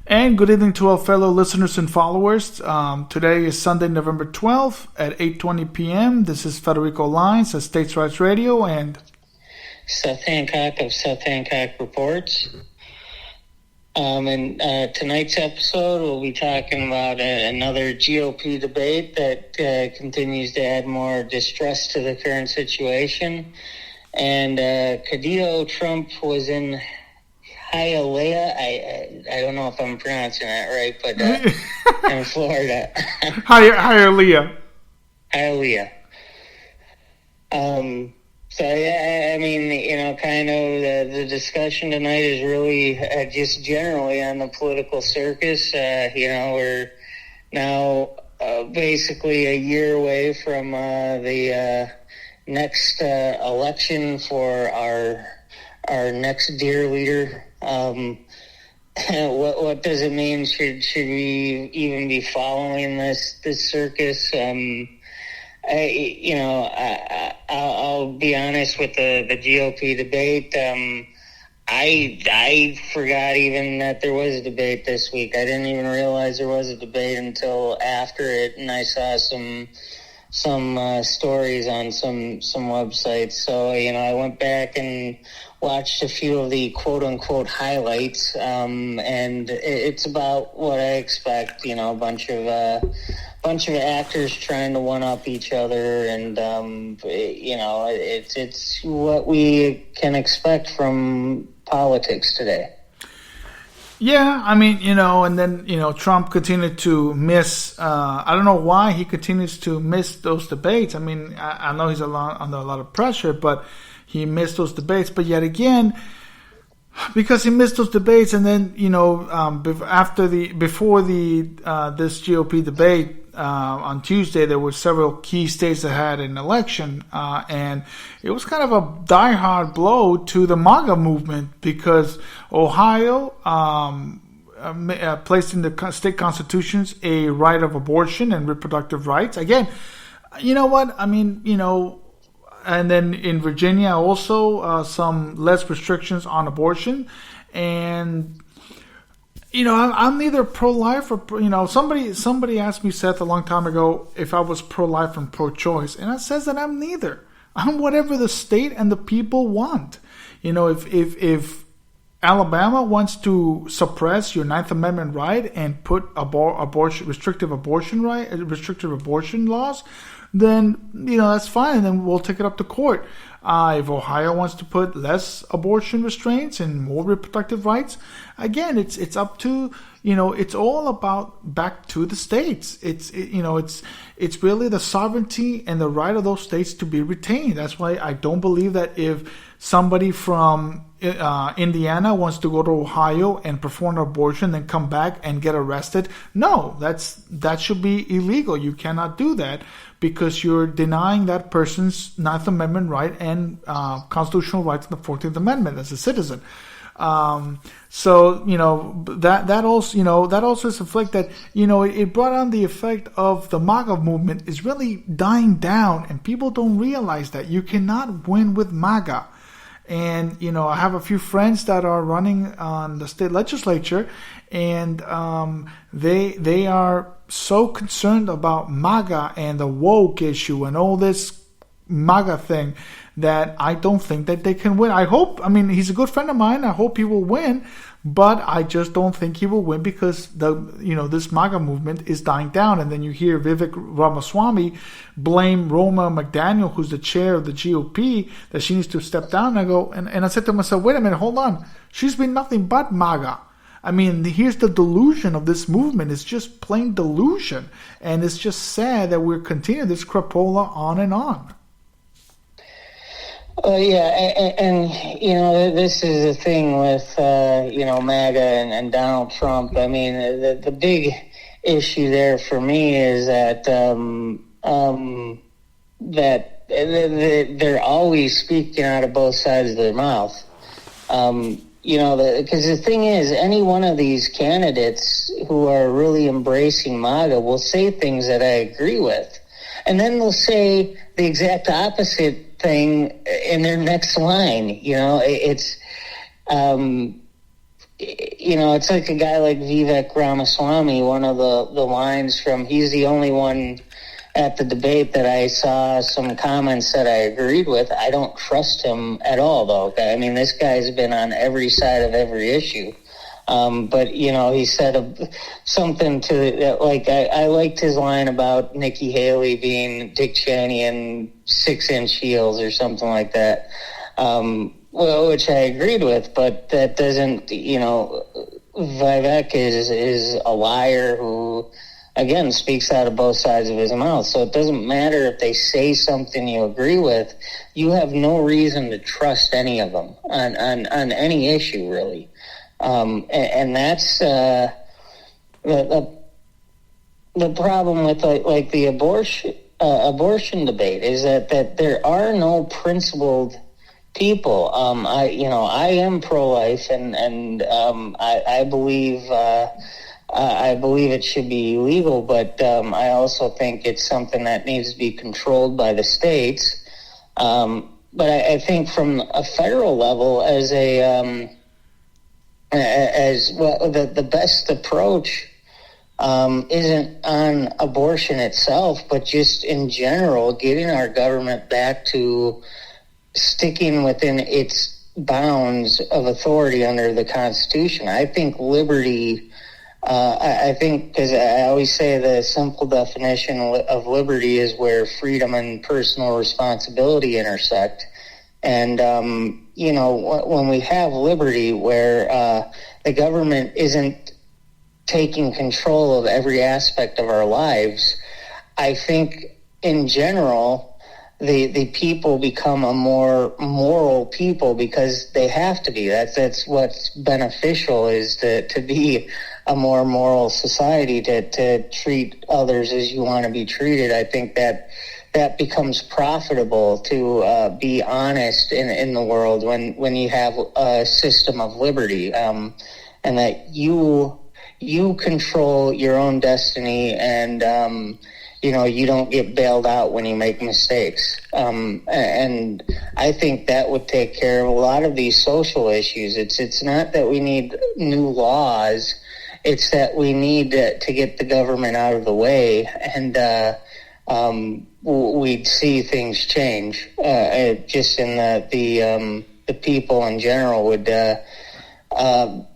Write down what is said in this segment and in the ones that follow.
And good evening to our fellow listeners and followers. Today is Sunday, November 12th at 8:20 p.m. This is Federico Lines at States Rights Radio and Seth Hancock of Seth Hancock Reports. And tonight's episode, we'll be talking about another GOP debate that continues to add more distress to the current situation. And Caudillo Trump was in Hialeah. I don't know if I'm pronouncing that right, but in Florida. Hialeah. Hialeah. So, yeah, I mean, kind of the discussion tonight is really just generally on the political circus. We're now basically a year away from the next election for our next dear leader. What does it mean? Should we even be following this circus? I'll be honest with the GOP debate. I forgot even that there was a debate this week. I didn't even realize there was a debate until after it, and I saw some stories on some websites. So I went back and watched a few of the quote unquote highlights, and it's about what I expect. A bunch of actors trying to one up each other, and it's what we can expect from politics today. Yeah, I mean, and then, Trump continued to miss, I don't know why he continues to miss those debates. I mean, I know he's under a lot of pressure, but he missed those debates. But yet again, because he missed those debates, and then, before this GOP debate, on Tuesday, there were several key states that had an election, and it was kind of a diehard blow to the MAGA movement because Ohio placed in the state constitutions a right of abortion and reproductive rights. Again, you know what? I mean, and then in Virginia also some less restrictions on abortion. And I'm neither pro-life or somebody asked me, Seth, a long time ago if I was pro-life and pro-choice, and I says that I'm neither. I'm whatever the state and the people want. If Alabama wants to suppress your Ninth Amendment right and put restrictive abortion laws, then that's fine, and then we'll take it up to court. If Ohio wants to put less abortion restraints and more reproductive rights, again, it's up to it's all about back to the states. It's really the sovereignty and the right of those states to be retained. That's why I don't believe that if somebody from Indiana wants to go to Ohio and perform an abortion, then come back and get arrested. No, that should be illegal. You cannot do that because you're denying that person's Ninth Amendment right and constitutional rights in the 14th Amendment as a citizen. So that also is a fact that it brought on the effect of the MAGA movement is really dying down, and people don't realize that you cannot win with MAGA. And I have a few friends that are running on the state legislature, and they are so concerned about MAGA and the woke issue and all this MAGA thing that I don't think that they can win. He's a good friend of mine. I hope he will win, but I just don't think he will win because this MAGA movement is dying down. And then you hear Vivek Ramaswamy blame Roma McDaniel, who's the chair of the GOP, that she needs to step down. And I said to myself, wait a minute, hold on. She's been nothing but MAGA. I mean, here's the delusion of this movement. It's just plain delusion. And it's just sad that we're continuing this crapola on and on. And this is the thing with, MAGA and Donald Trump. I mean, the big issue there for me is that they're always speaking out of both sides of their mouth. Because the thing is, any one of these candidates who are really embracing MAGA will say things that I agree with. And then they'll say the exact opposite thing in their next line. It's it's like a guy like Vivek Ramaswamy. One of the lines from, he's the only one at the debate that I saw some comments that I agreed with. I don't trust him at all, though. I mean, this guy's been on every side of every issue. But, he said something to, like, I liked his line about Nikki Haley being Dick Cheney in 6-inch heels or something like that. Which I agreed with, but that doesn't, Vivek is a liar who, again, speaks out of both sides of his mouth. So it doesn't matter if they say something you agree with. You have no reason to trust any of them on any issue, really. And that's the problem with like the abortion debate is that there are no principled people. I am pro-life, and I believe it should be legal, but I also think it's something that needs to be controlled by the states. But I think from a federal level, as well, the best approach isn't on abortion itself, but just in general, getting our government back to sticking within its bounds of authority under the Constitution. I think liberty, I think, because I always say the simple definition of liberty is where freedom and personal responsibility intersect. And, when we have liberty where the government isn't taking control of every aspect of our lives, I think in general, the people become a more moral people because they have to be. That's what's beneficial, is to be a more moral society, to treat others as you want to be treated. I think that becomes profitable to be honest in the world when you have a system of liberty, and that you control your own destiny, and you don't get bailed out when you make mistakes. And I think that would take care of a lot of these social issues. It's not that we need new laws. It's that we need to get the government out of the way, and we'd see things change. Just in the people in general would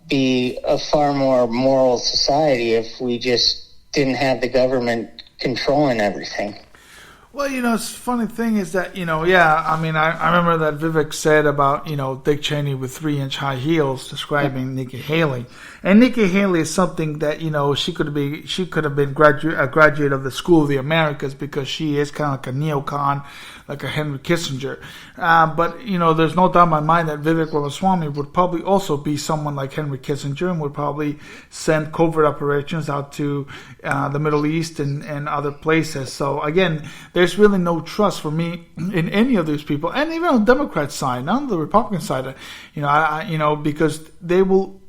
be a far more moral society if we just didn't have the government controlling everything. Well, it's funny thing is that, I remember that Vivek said about, Dick Cheney with 3-inch high heels describing Nikki Haley. And Nikki Haley is something that, she could have been a graduate of the School of the Americas, because she is kind of like a neocon, like a Henry Kissinger. But there's no doubt in my mind that Vivek Ramaswamy would probably also be someone like Henry Kissinger, and would probably send covert operations out to the Middle East and other places. So again, there's really no trust for me in any of these people, and even on the Democrat side, not on the Republican side. Because they will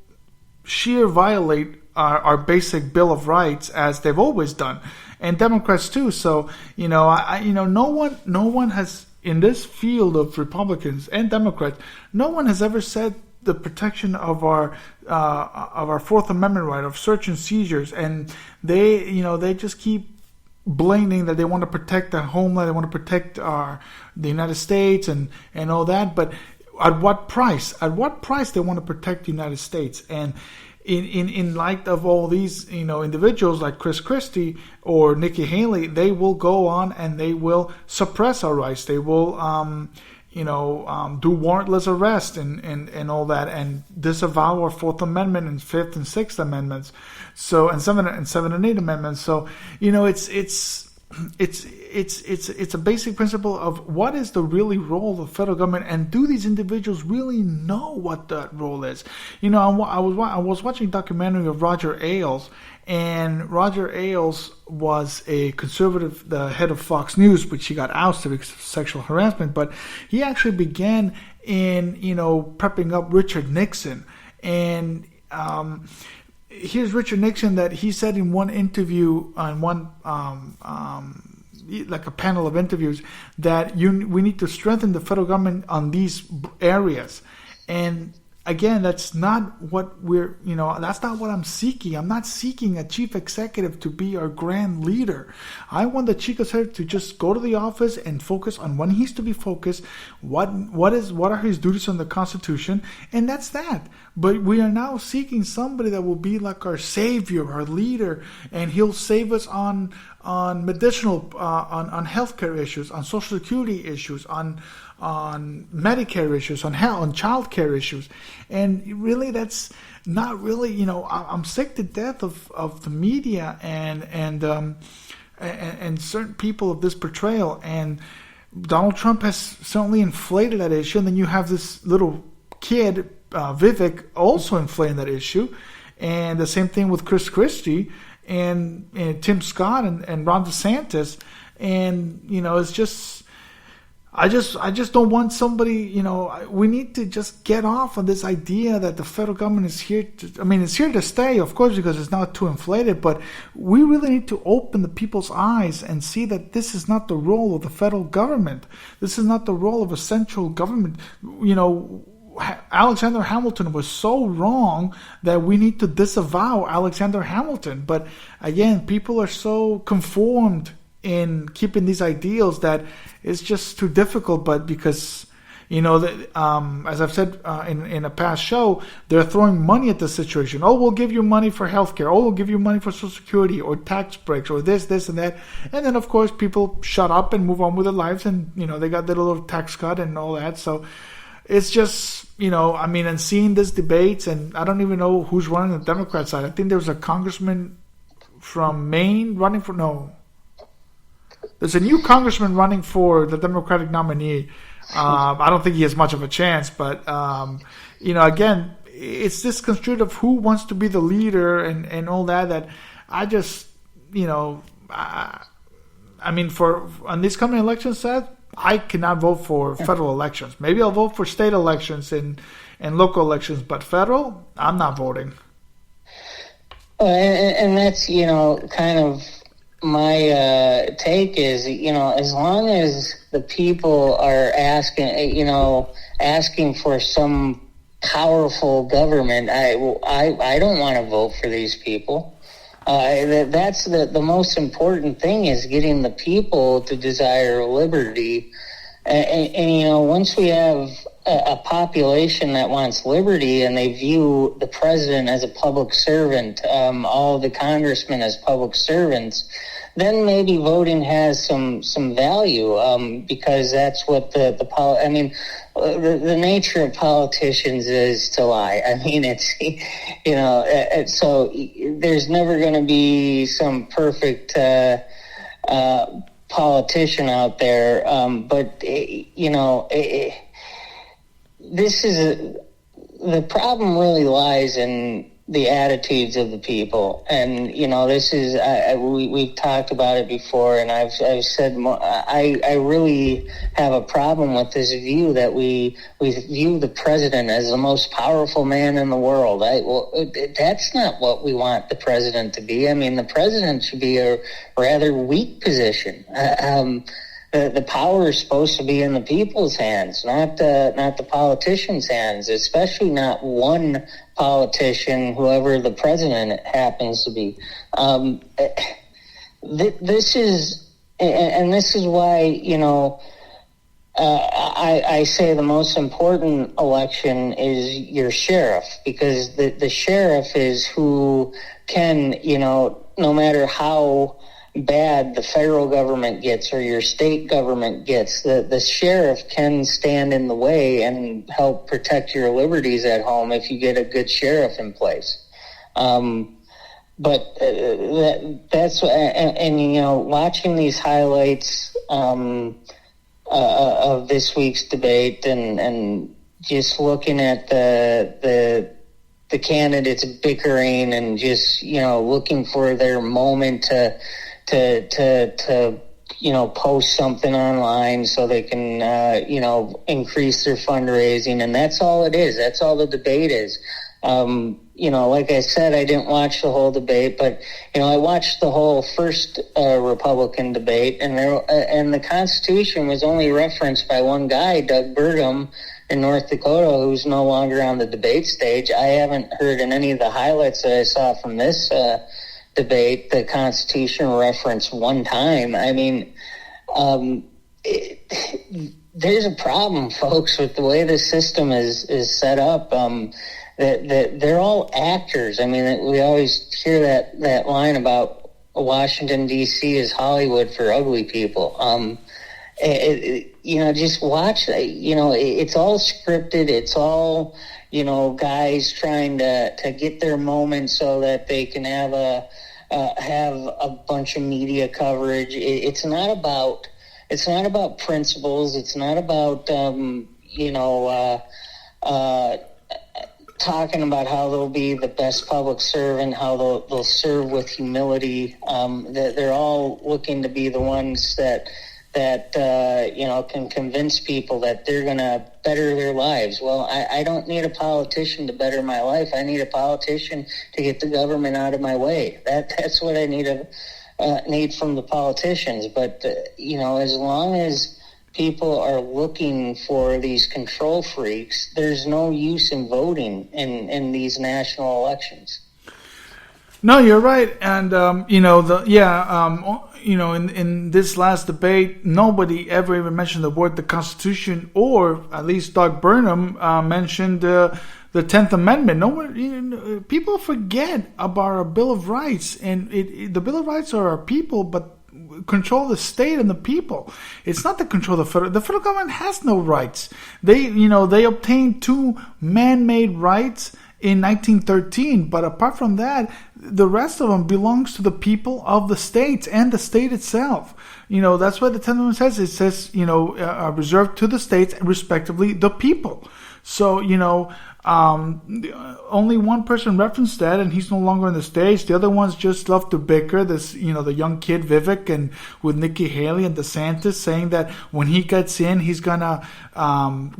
sheer violate our basic Bill of Rights, as they've always done, and Democrats too. So no one has, in this field of Republicans and Democrats, no one has ever said the protection of our Fourth Amendment right of search and seizures, and they just keep blaming that they want to protect the homeland, they want to protect the United States and all that, but at what price? At what price they want to protect the United States? And in light of all these, individuals like Chris Christie or Nikki Haley, they will go on and they will suppress our rights. They will, do warrantless arrest and all that, and disavow our Fourth Amendment and Fifth and Sixth Amendments. So, and Seven and Eighth Amendments. So, it's a basic principle of what is the really role of the federal government, and do these individuals really know what that role is? I was watching a documentary of Roger Ailes, and Roger Ailes was a conservative, the head of Fox News, which he got ousted because of sexual harassment. But he actually began in prepping up Richard Nixon, and here's Richard Nixon that he said in one interview on one like a panel of interviews that we need to strengthen the federal government on these areas. And again, that's not what that's not what I'm seeking. I'm not seeking a chief executive to be our grand leader. I want the chief executive to just go to the office and focus on when he's to be focused, what are his duties on the Constitution, and that's that. But we are now seeking somebody that will be like our savior, our leader, and he'll save us on medicinal, on healthcare issues, on Social Security issues, on Medicare issues, on health, on child care issues. And really, that's not really, I'm sick to death of the media and certain people of this portrayal. And Donald Trump has certainly inflated that issue. And then you have this little kid, Vivek, also inflating that issue. And the same thing with Chris Christie and Tim Scott and Ron DeSantis. And, it's just... I just don't want somebody, we need to just get off on this idea that the federal government is here it's here to stay, of course, because it's not too inflated, but we really need to open the people's eyes and see that this is not the role of the federal government. This is not the role of a central government. Alexander Hamilton was so wrong that we need to disavow Alexander Hamilton. But again, people are so conformed in keeping these ideals that it's just too difficult. But because, as I've said in a past show, they're throwing money at the situation. Oh, we'll give you money for healthcare. Oh, we'll give you money for Social Security or tax breaks or this, and that. And then, of course, people shut up and move on with their lives, and, they got their little tax cut and all that. So it's just, and seeing these debates, and I don't even know who's running the Democrat side. I think there was a congressman from Maine running for, there's a new congressman running for the Democratic nominee. I don't think he has much of a chance, but, again, it's this construed of who wants to be the leader and all that I just, for on these coming elections, I cannot vote for federal elections. Maybe I'll vote for state elections and local elections, but federal, I'm not voting. And that's, kind of my take is, as long as the people are asking for some powerful government, I don't want to vote for these people. That's the most important thing, is getting the people to desire liberty. And once we have a population that wants liberty and they view the president as a public servant, all the congressmen as public servants, then maybe voting has some value, because that's what the nature of politicians is to lie. It's, so there's never going to be some perfect politician out there, but this is the problem really lies in the attitudes of the people. And this is we've talked about it before, and I've said more, I really have a problem with this view that we view the president as the most powerful man in the world. That's not what we want the president to be. The president should be a rather weak position. The power is supposed to be in the people's hands, not the politicians' hands, especially not one politician, whoever the president happens to be. This is why, I say the most important election is your sheriff, because the sheriff is who can, no matter how bad the federal government gets or your state government gets, the sheriff can stand in the way and help protect your liberties at home if you get a good sheriff in place. But that's watching these highlights of this week's debate and just looking at the candidates bickering and just looking for their moment to post something online so they can increase their fundraising, and that's all it is. That's all the debate is. like I said, I didn't watch the whole debate, but I watched the whole first Republican debate, and the Constitution was only referenced by one guy, Doug Burgum in North Dakota, who's no longer on the debate stage. I haven't heard in any of the highlights that I saw from this debate the Constitution referenced one time. I mean, there's a problem, folks, with the way the system is set up. That they're all actors. I mean, we always hear that line about Washington, D.C. is Hollywood for ugly people. Just watch. It's all scripted. It's all, guys trying to get their moment so that they can have a bunch of media coverage. It's not about principles. It's not about talking about how they'll be the best public servant, how they'll serve with humility. That they're all looking to be the ones that can convince people that they're going to better their lives. Well, I don't need a politician to better my life. I need a politician to get the government out of my way. That's what I need from the politicians. But as long as people are looking for these control freaks, there's no use in voting in these national elections. No, you're right, and in this last debate, nobody ever even mentioned the word the Constitution, or at least Doug Burnham mentioned the 10th Amendment. People forget about our Bill of Rights, and the Bill of Rights are our people, but control the state and the people. It's not to control the federal. The federal government has no rights. They obtained 2 man-made rights in 1913, but apart from that, the rest of them belongs to the people of the states and the state itself. That's what the 10th Amendment says. It says, reserved to the states, respectively, the people. So, only one person referenced that, and he's no longer on the stage. The other ones just love to bicker. This, the young kid Vivek and with Nikki Haley and DeSantis, saying that when he gets in, he's gonna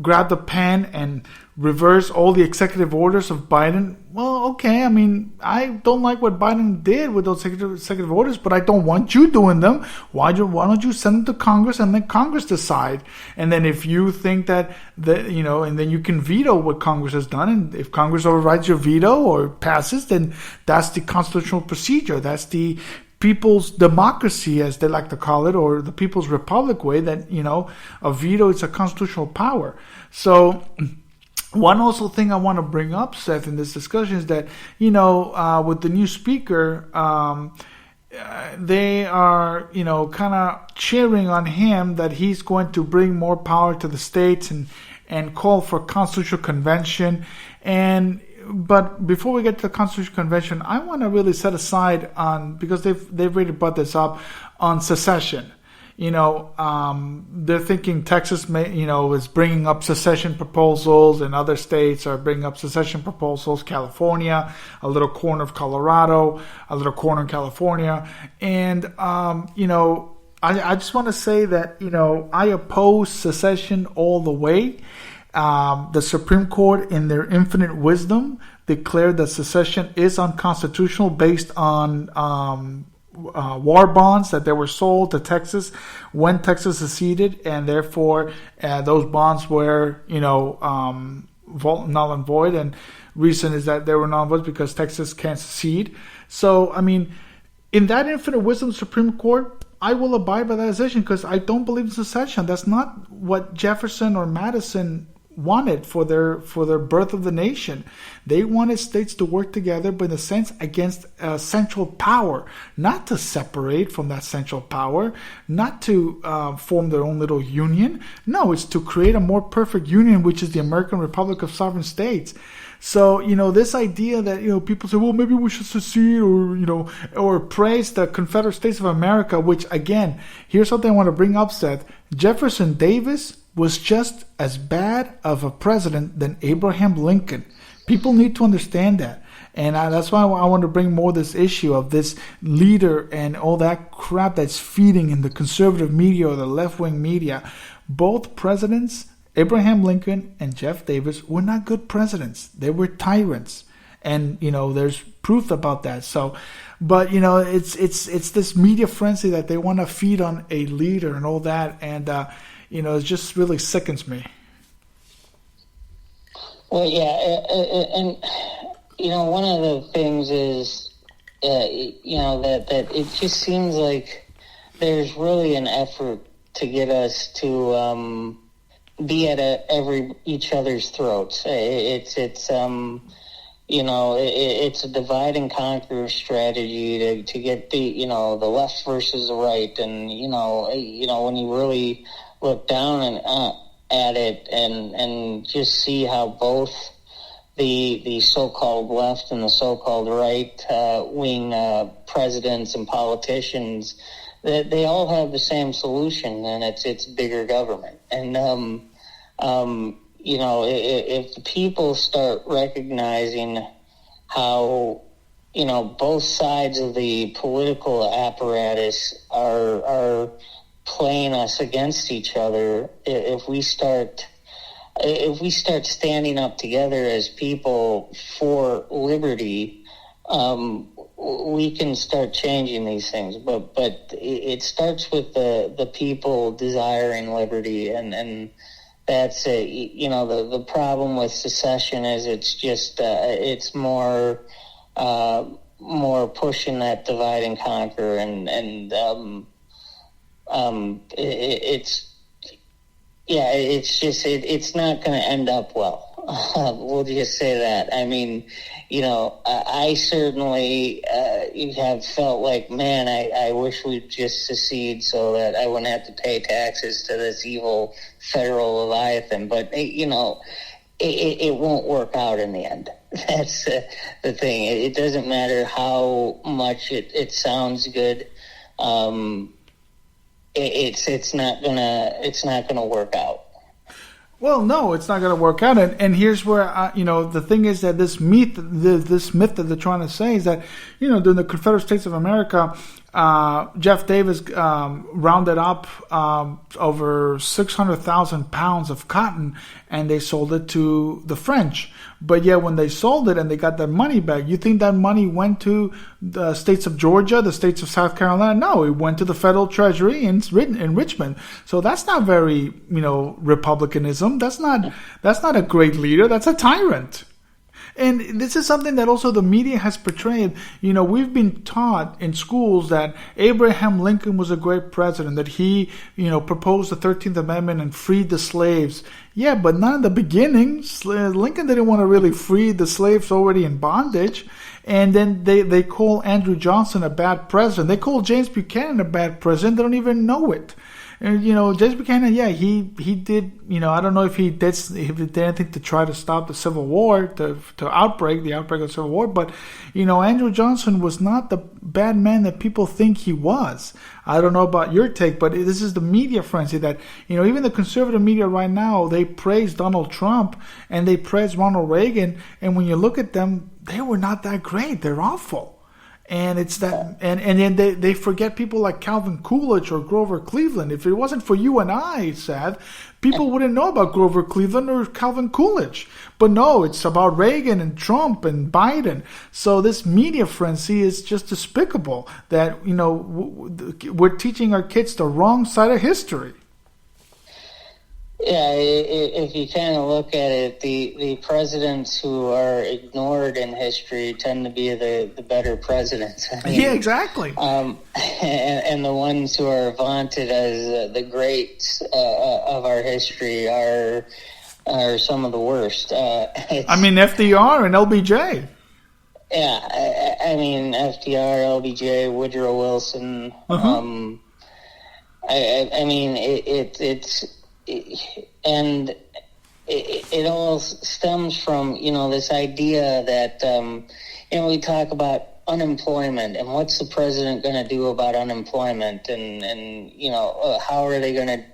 grab the pen and reverse all the executive orders of Biden. Well, okay. I mean, I don't like what Biden did with those executive orders, but I don't want you doing them. Why don't you send them to Congress and let Congress decide? And then if you think and then you can veto what Congress has done. And if Congress overrides your veto or passes, then that's the constitutional procedure. That's the people's democracy, as they like to call it, or the people's republic way, that, a veto is a constitutional power. So, one also thing I want to bring up, Seth, in this discussion is that, with the new speaker, they are, kind of cheering on him that he's going to bring more power to the states and call for constitutional convention. But before we get to the constitutional convention, I want to really set aside because they've really brought this up on secession. They're thinking Texas is bringing up secession proposals, and other states are bringing up secession proposals. California, a little corner of Colorado, a little corner in California. And, I just want to say that, I oppose secession all the way. The Supreme Court, in their infinite wisdom, declared that secession is unconstitutional based on war bonds that they were sold to Texas when Texas seceded, and therefore those bonds were null and void. And reason is that they were null and void because Texas can't secede. So, I mean, in that infinite wisdom of the Supreme Court, I will abide by that decision because I don't believe in secession. That's not what Jefferson or Madison wanted for their birth of the nation. They wanted states to work together, but in a sense against a central power, not to separate from that central power, not to form their own little union. No, it's to create a more perfect union, which is the American Republic of Sovereign States. So, this idea that, people say, well, maybe we should secede or praise the Confederate States of America, which, again, here's something I want to bring up, Seth. Jefferson Davis was just as bad of a president than Abraham Lincoln. People need to understand that. And that's why I want to bring more this issue of this leader and all that crap that's feeding in the conservative media or the left-wing media. Both presidents, Abraham Lincoln and Jeff Davis, were not good presidents. They were tyrants. and there's proof about that. So, but it's this media frenzy that they want to feed on a leader and all that, and it just really sickens me. Well, yeah, and one of the things is, that it just seems like there's really an effort to get us to be at each other's throats. It's a divide and conquer strategy to get the left versus the right, and when you really look down at it and just see how both the so-called left and the so-called right wing presidents and politicians, that they all have the same solution, and it's bigger government. And if the people start recognizing how both sides of the political apparatus are playing us against each other, if we start standing up together as people for liberty, we can start changing these things. But it starts with the people desiring liberty, and that's the problem with secession is it's just it's more pushing that divide and conquer, and it's not going to end up well. We'll just say that. I mean, I certainly have felt like, man, I wish we'd just secede so that I wouldn't have to pay taxes to this evil federal leviathan. But, it won't work out in the end. That's the thing. It doesn't matter how much it sounds good. It's not gonna work out. Well, no, it's not going to work out. And here's where, the thing is that this myth that they're trying to say is that, during the Confederate States of America, Jeff Davis rounded up over 600,000 pounds of cotton, and they sold it to the French. But yet when they sold it and they got that money back, you think that money went to the states of Georgia, the states of South Carolina? No, it went to the federal treasury in Richmond. So that's not very, republicanism. That's not a great leader. That's a tyrant. And this is something that also the media has portrayed. We've been taught in schools that Abraham Lincoln was a great president, that he, proposed the 13th Amendment and freed the slaves. Yeah, but not in the beginning. Lincoln didn't want to really free the slaves already in bondage. And then they call Andrew Johnson a bad president. They call James Buchanan a bad president. They don't even know it. And, James Buchanan, yeah, he did, I don't know if he did anything to try to stop the Civil War, the outbreak of the Civil War, but, Andrew Johnson was not the bad man that people think he was. I don't know about your take, but this is the media frenzy that, even the conservative media right now, they praise Donald Trump and they praise Ronald Reagan, and when you look at them, they were not that great. They're awful. And it's that, and then they forget people like Calvin Coolidge or Grover Cleveland. If it wasn't for you and I, Seth, people wouldn't know about Grover Cleveland or Calvin Coolidge. But no, it's about Reagan and Trump and Biden. So this media frenzy is just despicable that, we're teaching our kids the wrong side of history. Yeah, if you kind of look at it, the presidents who are ignored in history tend to be the better presidents. Yeah, exactly. And the ones who are vaunted as the greats of our history are some of the worst. FDR and LBJ. Yeah, FDR, LBJ, Woodrow Wilson. Uh-huh. It all stems from, this idea that, we talk about unemployment and what's the president going to do about unemployment and how are they going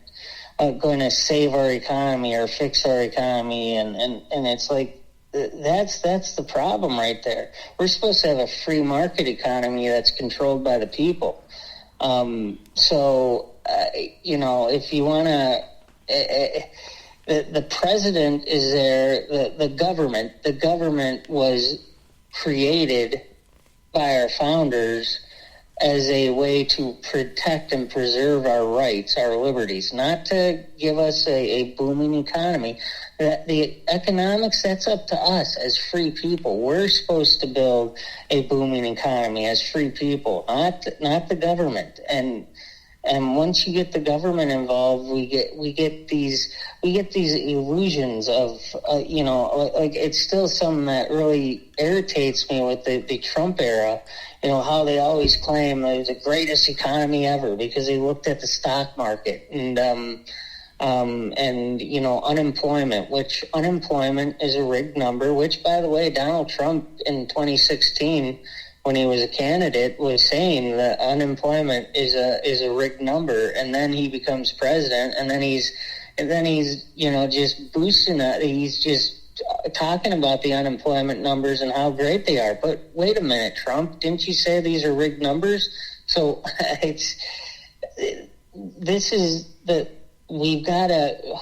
to save our economy or fix our economy. And it's like, that's the problem right there. We're supposed to have a free market economy that's controlled by the people. If you want to, the president is there. The government was created by our founders as a way to protect and preserve our rights, our liberties, not to give us a booming economy. The economics, that's up to us as free people. We're supposed to build a booming economy as free people, not the government. And once you get the government involved, we get these illusions of like it's still something that really irritates me with the Trump era. How they always claim it was the greatest economy ever because they looked at the stock market and unemployment, which unemployment is a rigged number, which, by the way, Donald Trump in 2016, when he was a candidate, was saying that unemployment is a rigged number, and then he becomes president, and then he's just boosting that. He's just talking about the unemployment numbers and how great they are. But wait a minute, Trump, didn't you say these are rigged numbers? So we've got a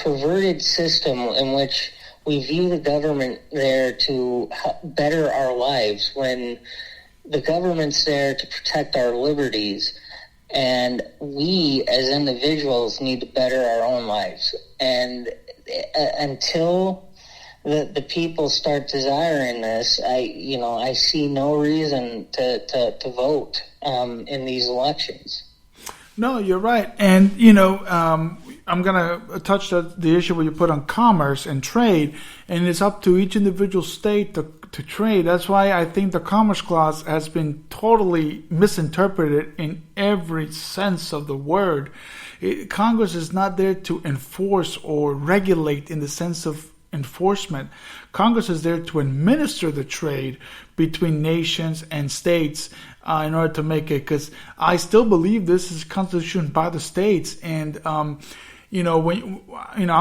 perverted system in which we view the government there to better our lives when the government's there to protect our liberties. And we as individuals need to better our own lives. And until the people start desiring this, I see no reason to vote in these elections. No, you're right. And, I'm going to touch the issue where you put on commerce and trade, and it's up to each individual state to trade. That's why I think the Commerce Clause has been totally misinterpreted in every sense of the word. Congress is not there to enforce or regulate in the sense of enforcement. Congress is there to administer the trade between nations and states in order to make it, because I still believe this is constitution by the states. And I'm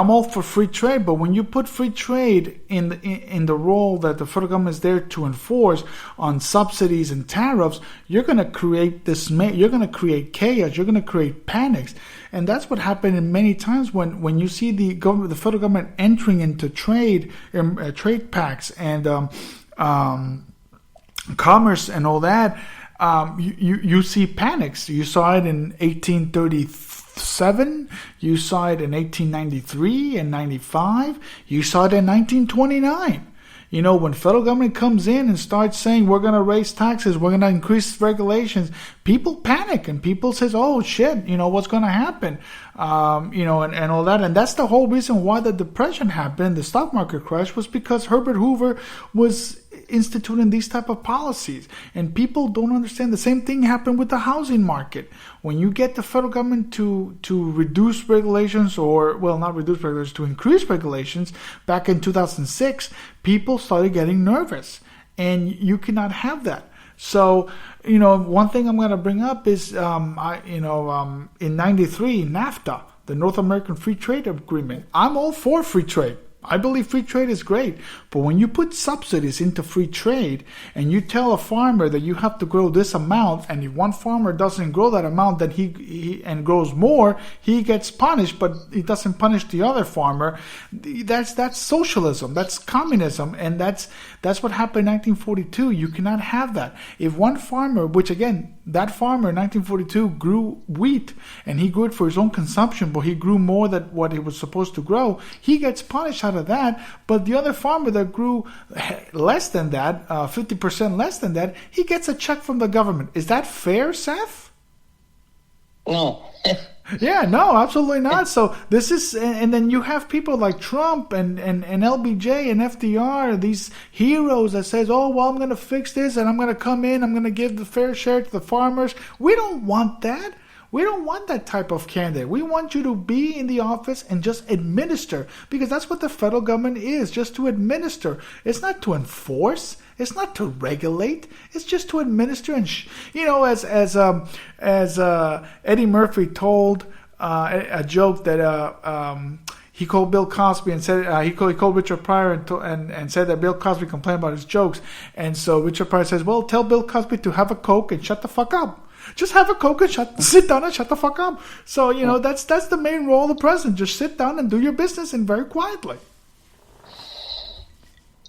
all for free trade, but when you put free trade in the role that the federal government is there to enforce on subsidies and tariffs, you're going to create dismay, you're going to create chaos, you're going to create panics. And that's what happened in many times when you see the federal government entering into trade pacts and commerce and all that. You see panics. You saw it in 1837. You saw it in 1893 and 95. You saw it in 1929. When federal government comes in and starts saying we're going to raise taxes, we're going to increase regulations, people panic and people says, oh shit, what's going to happen? And all that. And that's the whole reason why the depression happened, the stock market crash, was because Herbert Hoover was instituting these type of policies, and people don't understand. The same thing happened with the housing market. When you get the federal government to reduce regulations, not reduce regulations, to increase regulations back in 2006, people started getting nervous, and you cannot have that. So, one thing I'm going to bring up is, in 93, NAFTA, the North American Free Trade Agreement. I'm all for free trade. I believe free trade is great, but when you put subsidies into free trade and you tell a farmer that you have to grow this amount, and if one farmer doesn't grow that amount, then he grows more, he gets punished, but he doesn't punish the other farmer. That's socialism, that's communism, and that's what happened in 1942. You cannot have that. If one farmer, which again, that farmer in 1942 grew wheat and he grew it for his own consumption, but he grew more than what he was supposed to grow, he gets punished out of that. But the other farmer that grew less than that, 50% less than that, he gets a check from the government. Is that fair, Seth? No. Yeah, no, absolutely not. So this is, and then you have people like Trump and LBJ and FDR, these heroes that says, oh, well, I'm going to fix this and I'm going to come in, I'm going to give the fair share to the farmers. We don't want that. We don't want that type of candidate. We want you to be in the office and just administer, because that's what the federal government is, just to administer. It's not to enforce. It's not to regulate. It's just to administer. And as Eddie Murphy told a joke that he called Bill Cosby and said he called Richard Pryor and said that Bill Cosby complained about his jokes, and so Richard Pryor says, "Well, tell Bill Cosby to have a Coke and shut the fuck up. Just have a Coke and sit down and shut the fuck up." So that's the main role of the president. Just sit down and do your business and very quietly.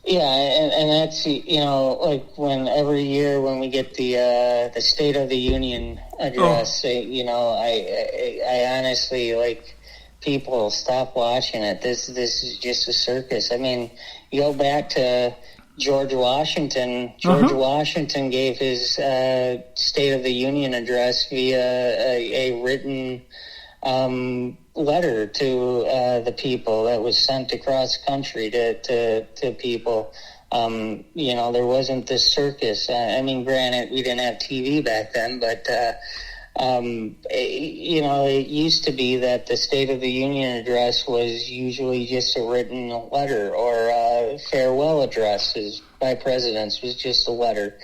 Yeah, and that's, like when every year when we get the State of the Union address, I honestly, like, people stop watching it. This is just a circus. I mean, you go back to George Washington. George Washington gave his State of the Union address via a written letter to the people that was sent across the country to people. There wasn't this circus. I mean, granted, we didn't have TV back then, but it used to be that the State of the Union address was usually just a written letter, or farewell addresses by presidents was just a letter.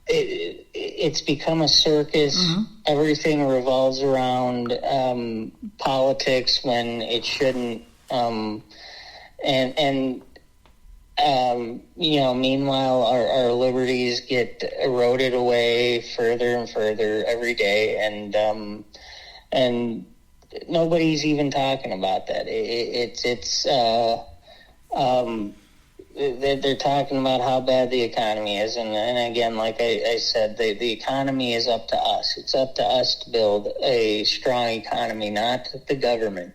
It's become a circus. Everything revolves around politics when it shouldn't. Meanwhile, our liberties get eroded away further and further every day, and nobody's even talking about that. They're talking about how bad the economy is, and again, like I said, the economy is up to us. It's up to us to build a strong economy, not the government.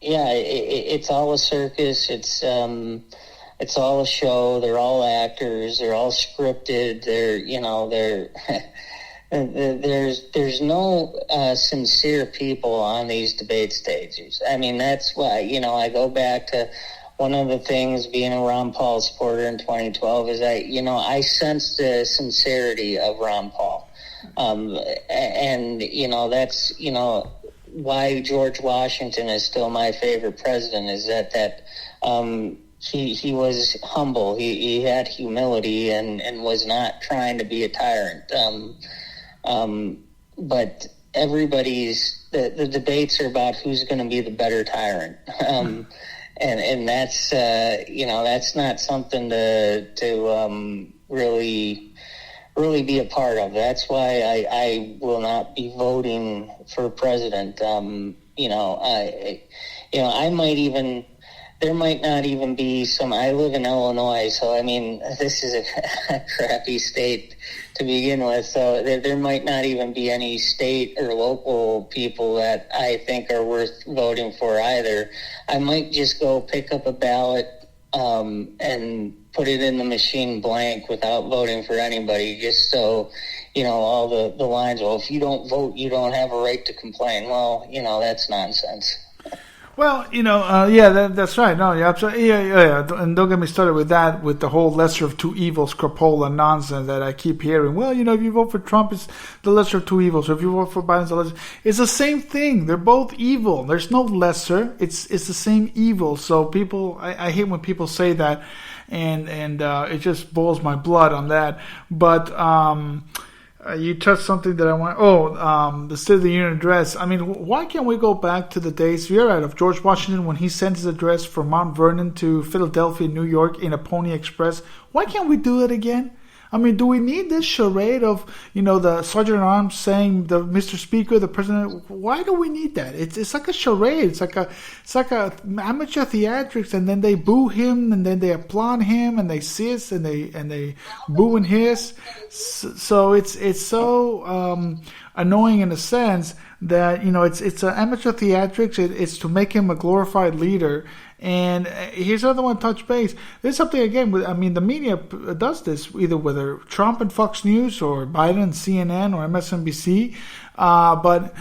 It's all a circus. It's all a show. They're all actors. They're all scripted. There's no sincere people on these debate stages. I mean, that's why, I go back to one of the things being a Ron Paul supporter in 2012 is I sensed the sincerity of Ron Paul. That's, why George Washington is still my favorite president, is that he was humble. He had humility and was not trying to be a tyrant. But the debates are about who's going to be the better tyrant. And that's, that's not something to really be a part of. That's why I will not be voting for president. There might not even be I live in Illinois, so I mean, this is a crappy state to begin with, so there might not even be any state or local people that I think are worth voting for either. I might just go pick up a ballot and put it in the machine blank without voting for anybody, just so, all the lines, well, if you don't vote, you don't have a right to complain. Well, that's nonsense. Well, that's right. No, yeah, absolutely. Yeah. And don't get me started with that, with the whole lesser of two evils crapola nonsense that I keep hearing. Well, if you vote for Trump, it's the lesser of two evils. Or if you vote for Biden, it's the lesser. It's the same thing. They're both evil. There's no lesser. It's the same evil. So people, I hate when people say that, and it just boils my blood on that. But you touched something that I want. The State of the Union address. I mean, why can't we go back to the days, you're right, of George Washington when he sent his address from Mount Vernon to Philadelphia, New York in a Pony Express? Why can't we do it again? I mean, do we need this charade of, the Sergeant at Arms saying, Mr. Speaker, the President? Why do we need that? It's like a charade. It's like a amateur theatrics, and then they boo him, and then they applaud him, and they hiss, and they boo and hiss. So it's so annoying in a sense that it's an amateur theatrics. It's to make him a glorified leader. And here's another one, touch base. There's something, again, the media does this, either whether Trump and Fox News or Biden and CNN or MSNBC. But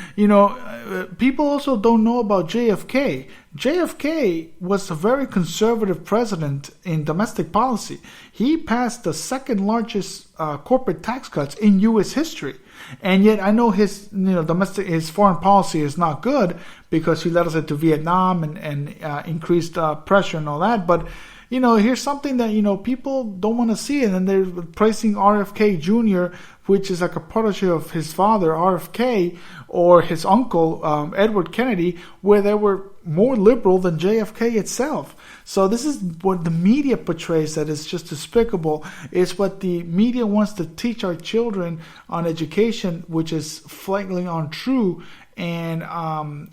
people also don't know about JFK. JFK was a very conservative president in domestic policy. He passed the second largest corporate tax cuts in U.S. history. And yet I know his his foreign policy is not good because he led us into Vietnam and increased pressure and all that. But here's something that people don't want to see, and then they're praising RFK Jr., which is like a protege of his father RFK, or his uncle Edward Kennedy, where they were more liberal than JFK itself. So this is what the media portrays, that is just despicable. It's what the media wants to teach our children on education, which is flatly untrue and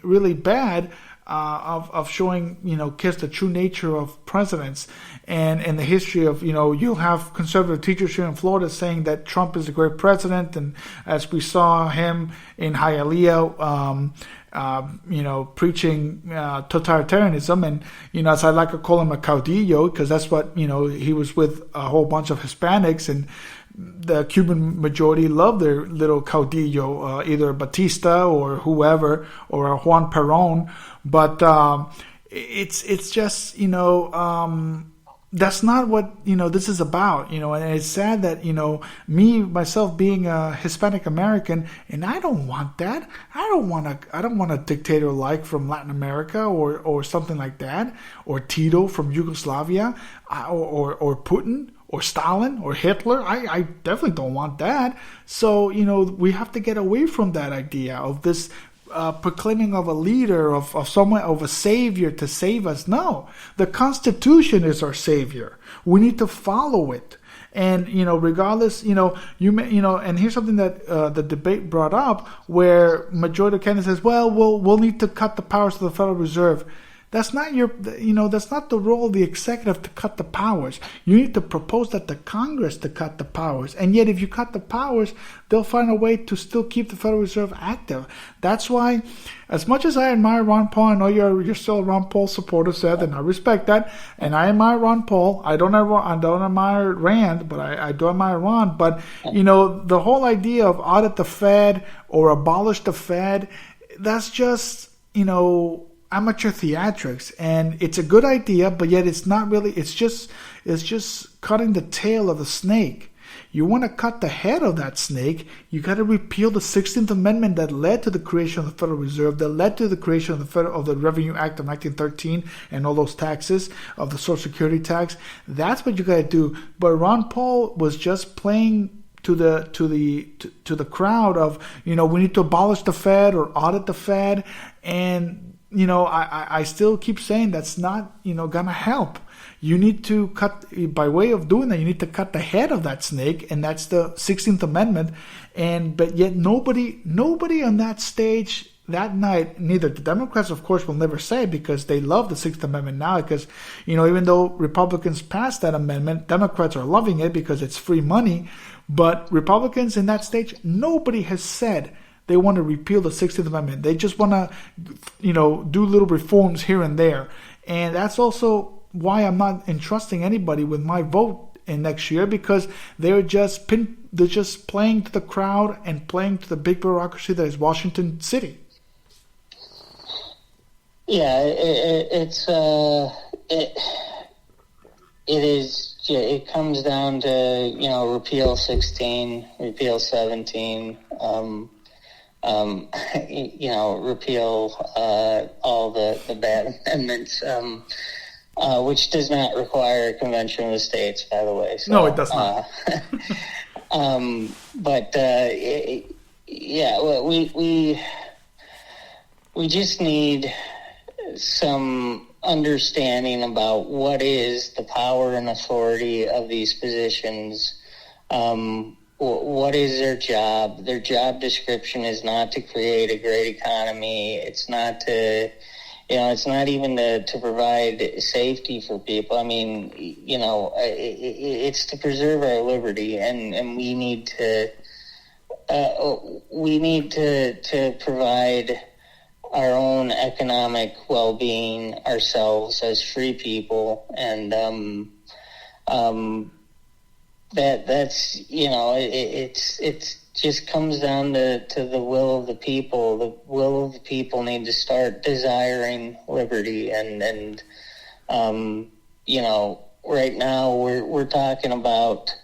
really bad. of showing kids the true nature of presidents and the history of you'll have conservative teachers here in Florida saying that Trump is a great president, and as we saw him in Hialeah, preaching totalitarianism, and as I like to call him a Caudillo, because that's what he was with a whole bunch of Hispanics, and the Cuban majority love their little Caudillo, either Batista or whoever, or Juan Perón. But it's just that's not what this is about. And it's sad that me myself being a Hispanic American, and I don't want that. I don't want a dictator like from Latin America or something like that, or Tito from Yugoslavia, or Putin, or Stalin, or Hitler. I definitely don't want that. So, we have to get away from that idea of this proclaiming of a leader, of someone, of a savior to save us. No, the Constitution is our savior. We need to follow it. And, regardless, you may, and here's something that the debate brought up, where majority of candidates says, well, we'll need to cut the powers of the Federal Reserve. That's not that's not the role of the executive to cut the powers. You need to propose that to Congress to cut the powers. And yet, if you cut the powers, they'll find a way to still keep the Federal Reserve active. That's why, as much as I admire Ron Paul, I know you're still a Ron Paul supporter, Seth, and I respect that. And I admire Ron Paul. I don't admire Rand, but I do admire Ron. But the whole idea of audit the Fed or abolish the Fed, that's just amateur theatrics, and it's a good idea, but yet it's not really. It's just cutting the tail of the snake. You want to cut the head of that snake, you got to repeal the 16th Amendment that led to the creation of the Federal Reserve, that led to the creation of the Revenue Act of 1913 and all those taxes, of the Social Security tax. That's what you got to do. But Ron Paul was just playing to the crowd of we need to abolish the Fed or audit the Fed, and I still keep saying that's not, gonna help. You need to cut, by way of doing that, you need to cut the head of that snake, and that's the 16th Amendment. But yet nobody on that stage that night, neither the Democrats, of course, will never say, because they love the 6th Amendment now, because, even though Republicans passed that amendment, Democrats are loving it because it's free money. But Republicans in that stage, nobody has said they want to repeal the 16th Amendment. They just want to, do little reforms here and there. And that's also why I'm not entrusting anybody with my vote in next year, because they're just playing to the crowd and playing to the big bureaucracy that is Washington City. Yeah, it comes down to, repeal 16, repeal 17, repeal all the bad amendments, which does not require a convention of the states, by the way. So, no, it does not. we just need some understanding about what is the power and authority of these positions. What is their job? Their job description is not to create a great economy. It's not to, it's not even to provide safety for people. I mean, it's to preserve our liberty, and we need to provide our own economic well-being ourselves as free people, and that's it just comes down to the will of the people. The will of the people need to start desiring liberty, and right now we're talking about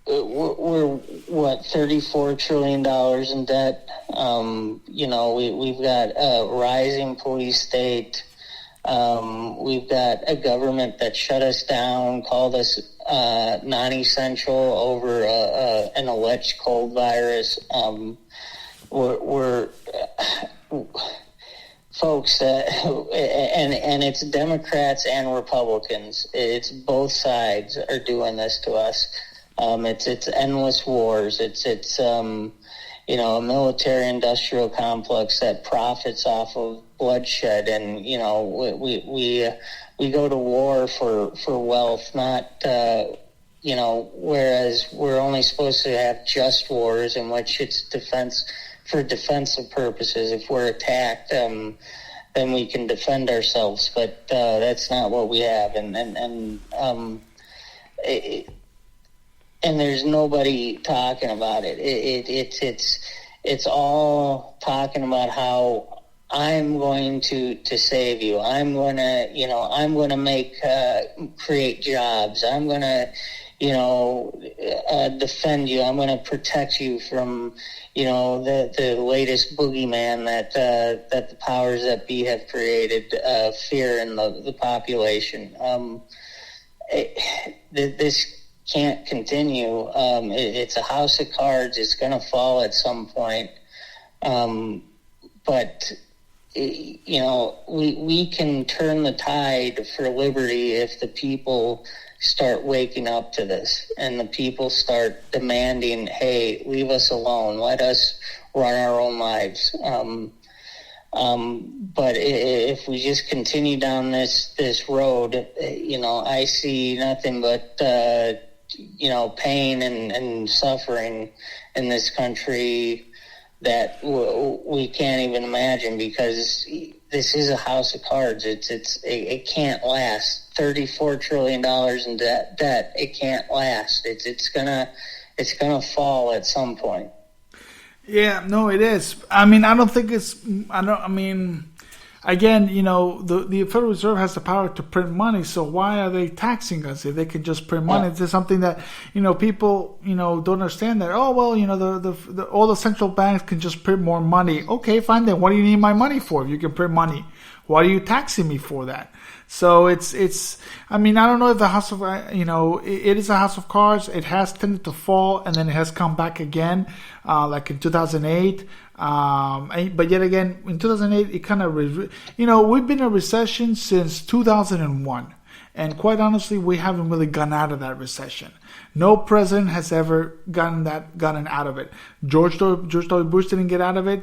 we're $34 trillion in debt. We've got a rising police state. We've got a government that shut us down, called us non-essential over an alleged cold virus. We're folks, and it's Democrats and Republicans. It's both sides are doing this to us. It's endless wars. It's a military-industrial complex that profits off of bloodshed, and we go to war for wealth, not whereas we're only supposed to have just wars in which it's for defensive purposes. If we're attacked, then we can defend ourselves, but that's not what we have, and there's nobody talking about it. It's all talking about how I'm going to save you. I'm going to create jobs. I'm going to, defend you. I'm going to protect you from, the latest boogeyman that the powers that be have created, fear in the population. This can't continue. It's a house of cards. It's going to fall at some point. But we can turn the tide for liberty if the people start waking up to this, and the people start demanding, hey, leave us alone. Let us run our own lives. But if we just continue down this road, I see nothing but pain and suffering in this country that we can't even imagine, because this is a house of cards. It can't last. $34 trillion in debt. It can't last. It's gonna fall at some point. Yeah, no, it is. I mean, I don't think it's. Again, the Federal Reserve has the power to print money, so why are they taxing us if they can just print money? Yeah. It's just something that, people, don't understand that. Oh, well, all the central banks can just print more money. Okay, fine then. What do you need my money for if you can print money? Why are you taxing me for that? So I don't know if the house of, it is a house of cards. It has tended to fall, and then it has come back again, like in 2008. But yet again, in 2008, it kind of, we've been in a recession since 2001. And quite honestly, we haven't really gotten out of that recession. No president has ever gotten out of it. George W. Bush didn't get out of it.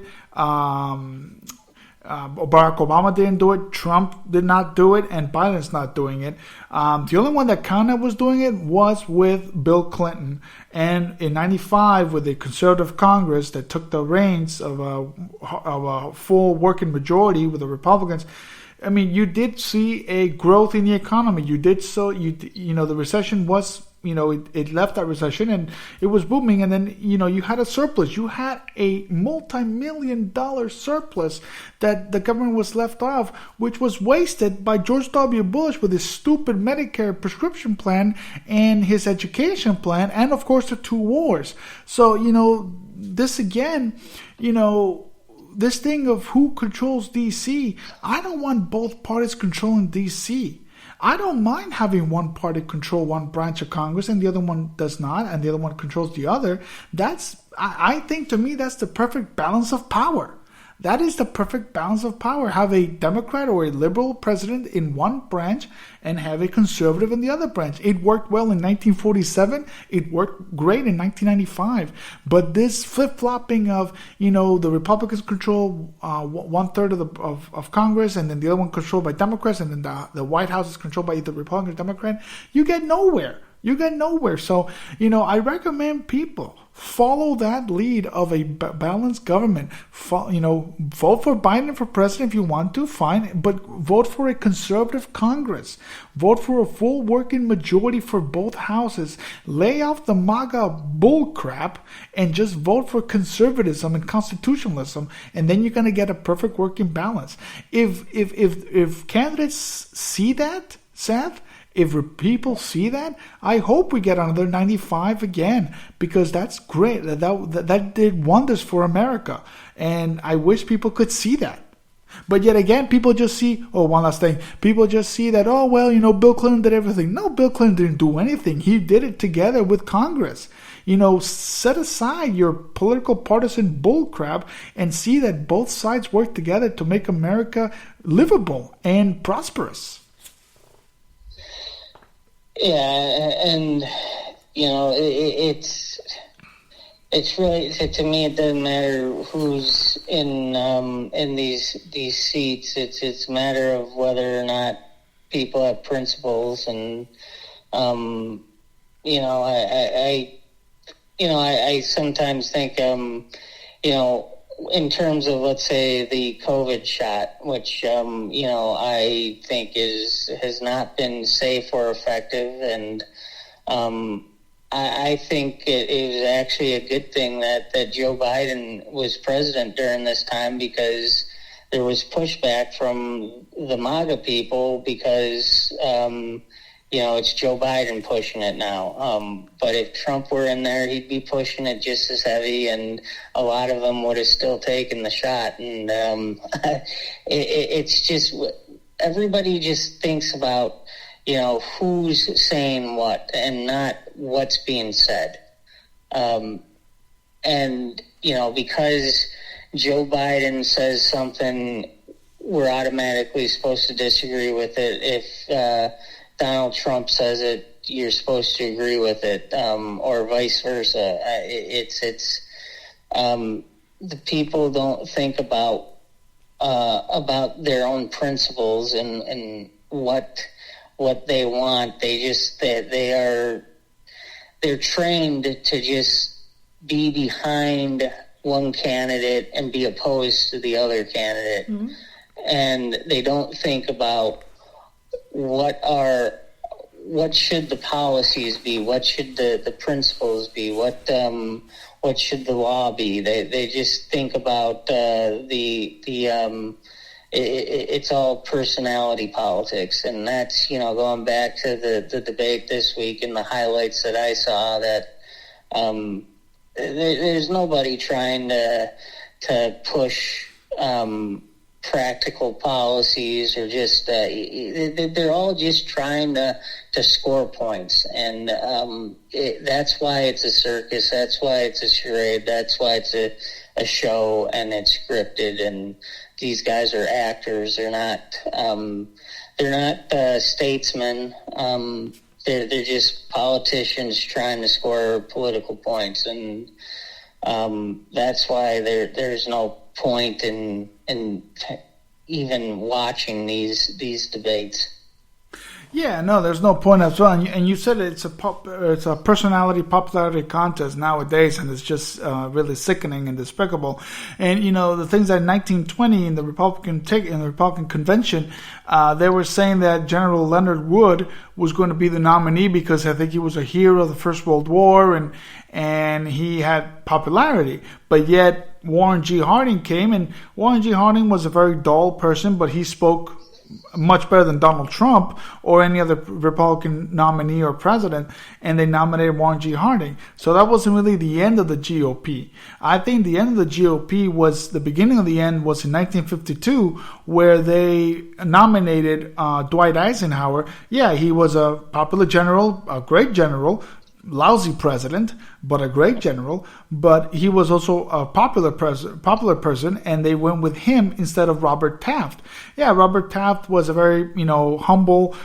Barack Obama didn't do it. Trump did not do it, and Biden's not doing it. The only one that kind of was doing it was with Bill Clinton, and in '95, with the conservative Congress that took the reins of a full working majority with the Republicans. I mean, you did see a growth in the economy. You did the recession was. It left that recession and it was booming, and then, you had a surplus. You had a multi-million-dollar surplus that the government was left off, which was wasted by George W. Bush with his stupid Medicare prescription plan and his education plan, and of course the two wars. So, this again, this thing of who controls D.C., I don't want both parties controlling D.C. I don't mind having one party control one branch of Congress and the other one does not, and the other one controls the other. I think, to me, that's the perfect balance of power. That is the perfect balance of power. Have a Democrat or a liberal president in one branch and have a conservative in the other branch. It worked well in 1947. It worked great in 1995. But this flip-flopping of, the Republicans control 1/3 of Congress, and then the other one controlled by Democrats, and then the White House is controlled by either Republican or Democrat, you get nowhere. So, I recommend people follow that lead of a balanced government. Vote for Biden for president if you want to, fine, but vote for a conservative Congress. Vote for a full working majority for both houses. Lay off the MAGA bull crap and just vote for conservatism and constitutionalism, and then you're going to get a perfect working balance. If candidates see that, Seth, if people see that, I hope we get another 95 again, because that's great. That did wonders for America, and I wish people could see that. But yet again, people just see, one last thing. People just see that, Bill Clinton did everything. No, Bill Clinton didn't do anything. He did it together with Congress. Set aside your political partisan bullcrap and see that both sides work together to make America livable and prosperous. Yeah, and it's really, to me, it doesn't matter who's in these seats. It's a matter of whether or not people have principles, and I sometimes think in terms of, let's say, the COVID shot, which I think has not been safe or effective, and I think it is actually a good thing that Joe Biden was president during this time, because there was pushback from the MAGA people because, it's Joe Biden pushing it now. But if Trump were in there, he'd be pushing it just as heavy, and a lot of them would have still taken the shot. And it's just, everybody just thinks about, who's saying what and not what's being said. Because Joe Biden says something, we're automatically supposed to disagree with it. If Donald Trump says it, you're supposed to agree with it, or vice versa. The people don't think about their own principles and what they want. They're trained to just be behind one candidate and be opposed to the other candidate. Mm-hmm. And they don't think about what should the policies be, what should the principles be, what should the law be. They just think about it's all personality politics, and that's going back to the debate this week and the highlights that I saw, that there's nobody trying to push practical policies, or just they're all just trying to score points, and that's why it's a circus, that's why it's a charade, that's why it's a show, and it's scripted, and these guys are actors. They're not statesmen. They're just politicians trying to score political points, and that's why there's no point in even watching these debates. Yeah, no, there's no point as well. And you said it's a personality popularity contest nowadays, and it's just really sickening and despicable. And the things that in 1920 in the Republican convention, they were saying that General Leonard Wood was going to be the nominee because I think he was a hero of the First World War and he had popularity. But yet Warren G. Harding came, and Warren G. Harding was a very dull person, but he spoke much better than Donald Trump or any other Republican nominee or president, and they nominated Warren G. Harding. So that wasn't really the end of the GOP. I think the end of the GOP was, the beginning of the end was in 1952, where they nominated Dwight Eisenhower. Yeah, he was a popular general, a great general, lousy president, but a great general. But he was also a popular person, and they went with him instead of Robert Taft. Yeah, Robert Taft was a very humble,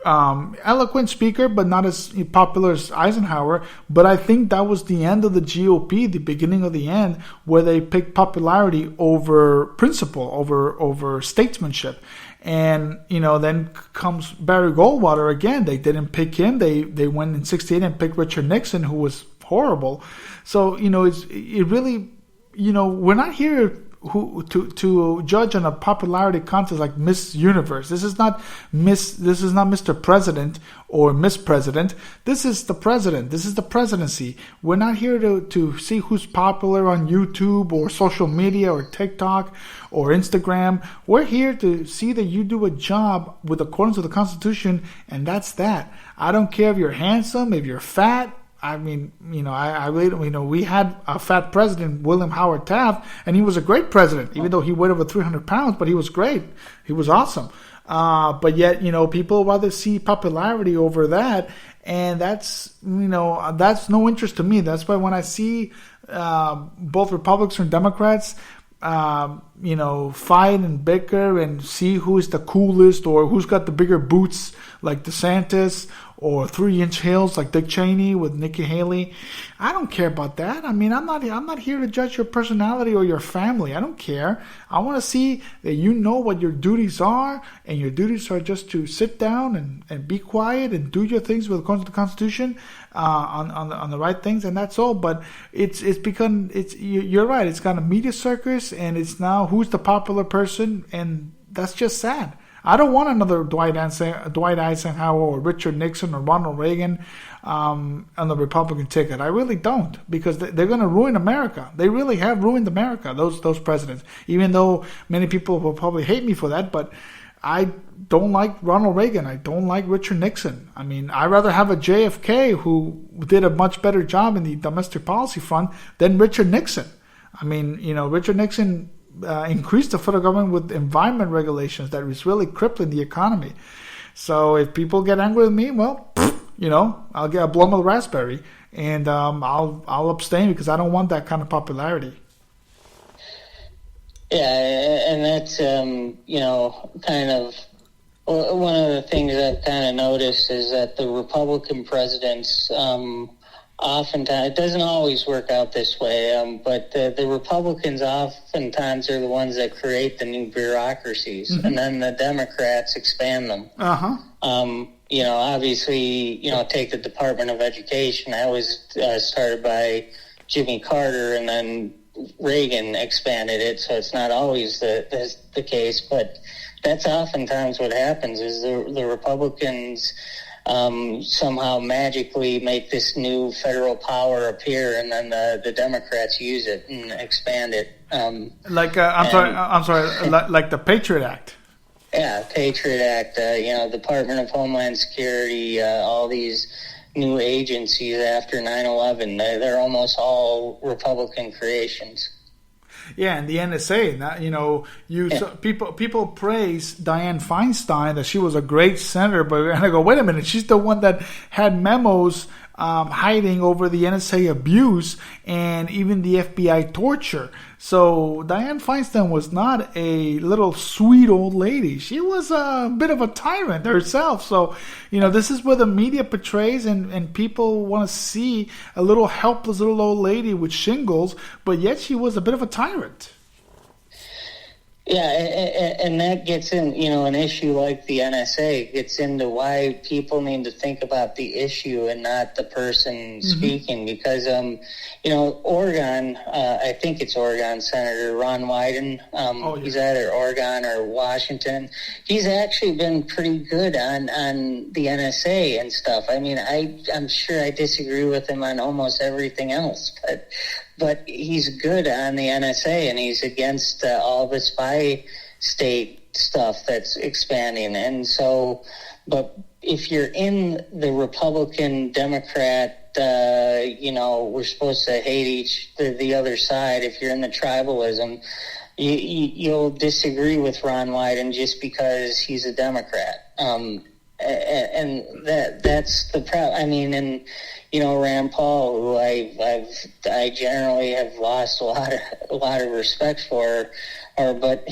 eloquent speaker, but not as popular as Eisenhower. But I think that was the end of the GOP, the beginning of the end, where they picked popularity over principle, over statesmanship. And, then comes Barry Goldwater again. They didn't pick him. They went in 1968 and picked Richard Nixon, who was horrible. So, it really, we're not here to judge on a popularity contest like Miss Universe. This is not Mr. President or Miss President. This is the president. This is the presidency. We're not here to see who's popular on YouTube or social media or TikTok or Instagram. We're here to see that you do a job with accordance with the Constitution, and that's that. I don't care if you're handsome, if you're fat. I mean, I really, we had a fat president, William Howard Taft, and he was a great president, even though he weighed over 300 pounds, but he was great. He was awesome. But yet, people rather see popularity over that, and that's no interest to me. That's why when I see both Republicans and Democrats fight and bicker and see who's the coolest or who's got the bigger boots like DeSantis or 3-inch heels like Dick Cheney with Nikki Haley. I don't care about that. I mean, I'm not here to judge your personality or your family. I don't care. I want to see that you know what your duties are, and your duties are just to sit down and be quiet and do your things according to the Constitution on the right things, and that's all. But you're right. It's got a media circus, and it's now who's the popular person, and that's just sad. I don't want another Dwight Eisenhower or Richard Nixon or Ronald Reagan on the Republican ticket. I really don't, because they're going to ruin America. They really have ruined America, those presidents, even though many people will probably hate me for that. But I don't like Ronald Reagan. I don't like Richard Nixon. I mean, I'd rather have a JFK who did a much better job in the domestic policy front than Richard Nixon. I mean, Richard Nixon increased the federal government with environment regulations that was really crippling the economy. So if people get angry with me, well, I'll blow them a raspberry, and I'll abstain because I don't want that kind of popularity. Yeah, and that's kind of one of the things I've kind of noticed is that the Republican presidents oftentimes, it doesn't always work out this way, but the Republicans oftentimes are the ones that create the new bureaucracies, and then the Democrats expand them. Obviously, take the Department of Education. That was started by Jimmy Carter, and then Reagan expanded it, so it's not always the case, but that's oftentimes what happens is the Republicans somehow magically make this new federal power appear, and then the Democrats use it and expand it. Like the Patriot Act. Yeah, Patriot Act. Department of Homeland Security. All these new agencies after 9/11. They're almost all Republican creations. Yeah, and the NSA. People praise Dianne Feinstein that she was a great senator, but I go, wait a minute, she's the one that had memos hiding over the NSA abuse and even the FBI torture. So Dianne Feinstein was not a little sweet old lady. She was a bit of a tyrant herself. So, this is where the media portrays and people want to see a little helpless little old lady with shingles, but yet she was a bit of a tyrant. Yeah, and that gets in, an issue like the NSA gets into why people need to think about the issue and not the person speaking. Because, Oregon, I think it's Oregon Senator Ron Wyden. He's either Oregon or Washington. He's actually been pretty good on the NSA and stuff. I mean, I'm sure I disagree with him on almost everything else, but he's good on the NSA, and he's against all the spy state stuff that's expanding. And so, but if you're in the Republican, Democrat, we're supposed to hate the other side. If you're in the tribalism, you'll disagree with Ron Wyden just because he's a Democrat. And that's the problem. I mean, and Rand Paul, who I generally have lost a lot of respect for, but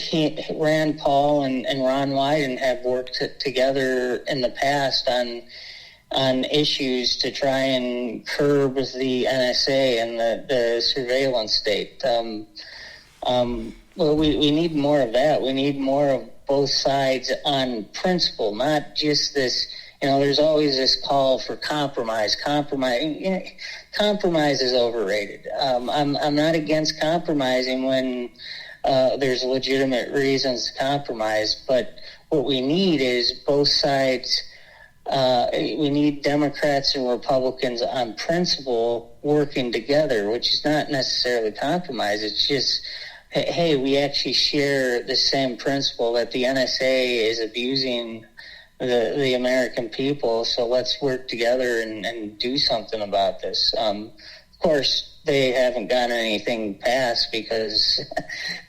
Rand Paul and Ron Wyden have worked together in the past on issues to try and curb the NSA and the surveillance state. Well, we need more of that. We need more of both sides on principle, not just this. There's always this call for compromise. Compromise is overrated. I'm not against compromising when there's legitimate reasons to compromise, but what we need is both sides. We need Democrats and Republicans on principle working together, which is not necessarily compromise. It's just, hey, we actually share the same principle that the NSA is abusing the American people, so let's work together and do something about this. Of course, they haven't gotten anything passed because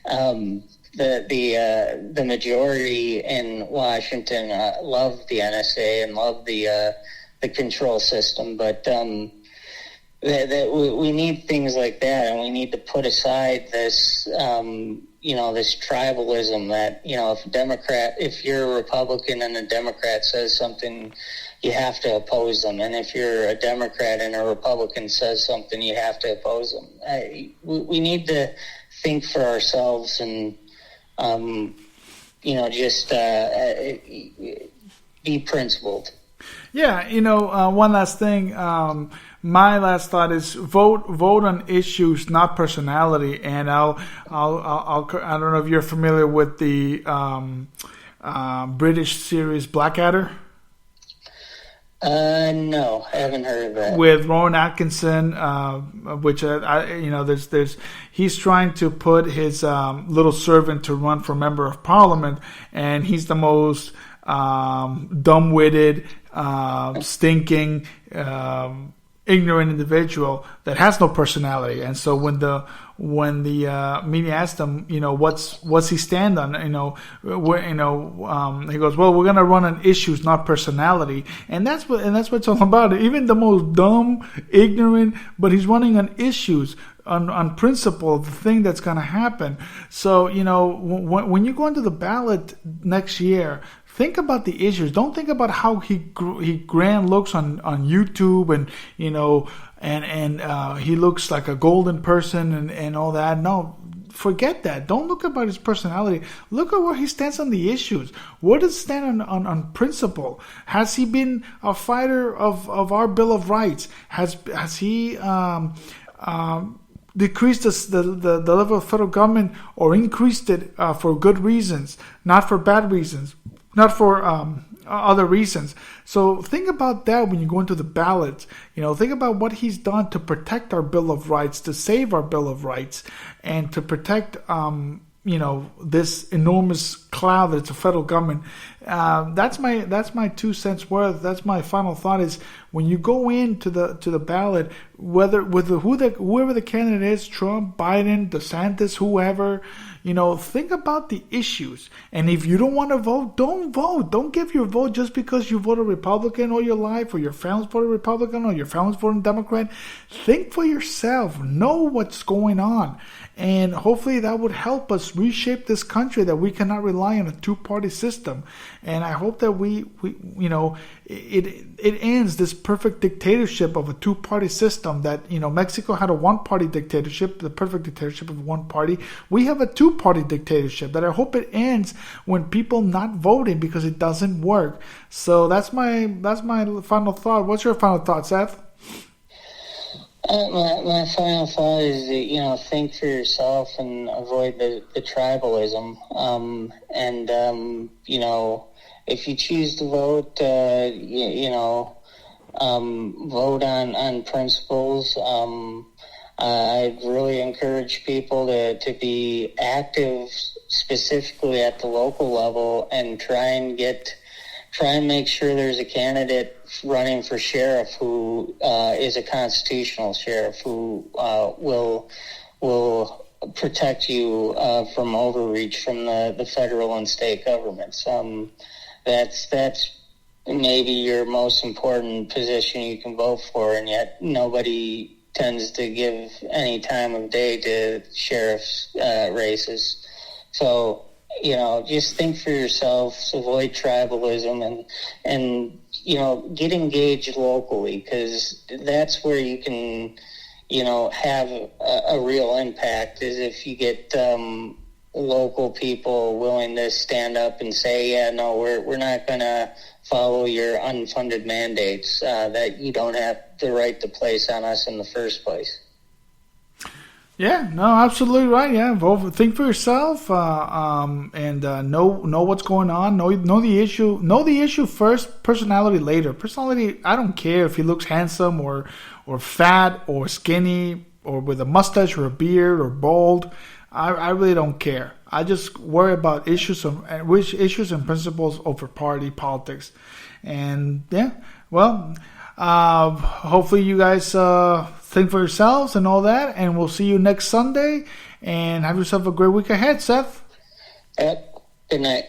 the majority in Washington love the NSA and love the control system, but we need things like that, and we need to put aside this this tribalism that, if you're a Republican and a Democrat says something, you have to oppose them. And if you're a Democrat and a Republican says something, you have to oppose them. We need to think for ourselves and, just be principled. Yeah, one last thing. My last thought is vote on issues, not personality. And I don't know if you're familiar with the British series Blackadder. No, I haven't heard of that. With Rowan Atkinson, which he's trying to put his little servant to run for member of parliament, and he's the most dumb-witted, stinking, ignorant individual that has no personality. And so when the media asked him, what's he stand on, he goes, well, we're gonna run on issues, not personality, and that's what it's all about. Even the most dumb, ignorant, but he's running on issues, on principle, the thing that's gonna happen. So when you go into the ballot next year, think about the issues. Don't think about how he grand looks on YouTube and he looks like a golden person and all that. No, forget that. Don't look about his personality. Look at where he stands on the issues. Where does he stand on principle? Has he been a fighter of our Bill of Rights? Has he decreased the level of federal government or increased it for good reasons, not for bad reasons? Not for other reasons. So think about that when you go into the ballot. Think about what he's done to protect our Bill of Rights, to save our Bill of Rights, and to protect this enormous cloud that's a federal government. That's my 2 cents worth. That's my final thought. Is when you go into the ballot, whoever the candidate is, Trump, Biden, DeSantis, whoever. Think about the issues. And if you don't want to vote, don't vote. Don't give your vote just because you voted Republican all your life, or your family's voted Republican, or your family's voted Democrat. Think for yourself. Know what's going on. And hopefully that would help us reshape this country, that we cannot rely on a two-party system. And I hope that it ends this perfect dictatorship of a two-party system that, Mexico had a one-party dictatorship, the perfect dictatorship of one party. We have a two-party dictatorship that I hope it ends when people not voting, because it doesn't work. So that's my final thought. What's your final thought, Seth? My final thought is that, think for yourself and avoid the tribalism. If you choose to vote, vote on principles. I'd really encourage people to be active, specifically at the local level, and try and make sure there's a candidate running for sheriff who is a constitutional sheriff who will protect you from overreach from the federal and state governments. That's maybe your most important position you can vote for, and yet nobody tends to give any time of day to sheriff's races. So, just think for yourselves, avoid tribalism, and get engaged locally, because that's where you can, have a real impact, is if you get local people willing to stand up and say, yeah, no, we're not going to follow your unfunded mandates that you don't have the right to place on us in the first place. Yeah, no, absolutely right. Yeah, vote, think for yourself, and know what's going on. Know the issue. Know the issue first. Personality later. Personality, I don't care if he looks handsome or fat or skinny or with a mustache or a beard or bald. I really don't care. I just worry about issues and principles over party politics. And yeah, well, hopefully you guys think for yourselves and all that, and we'll see you next Sunday, and have yourself a great week ahead, Seth. Good night.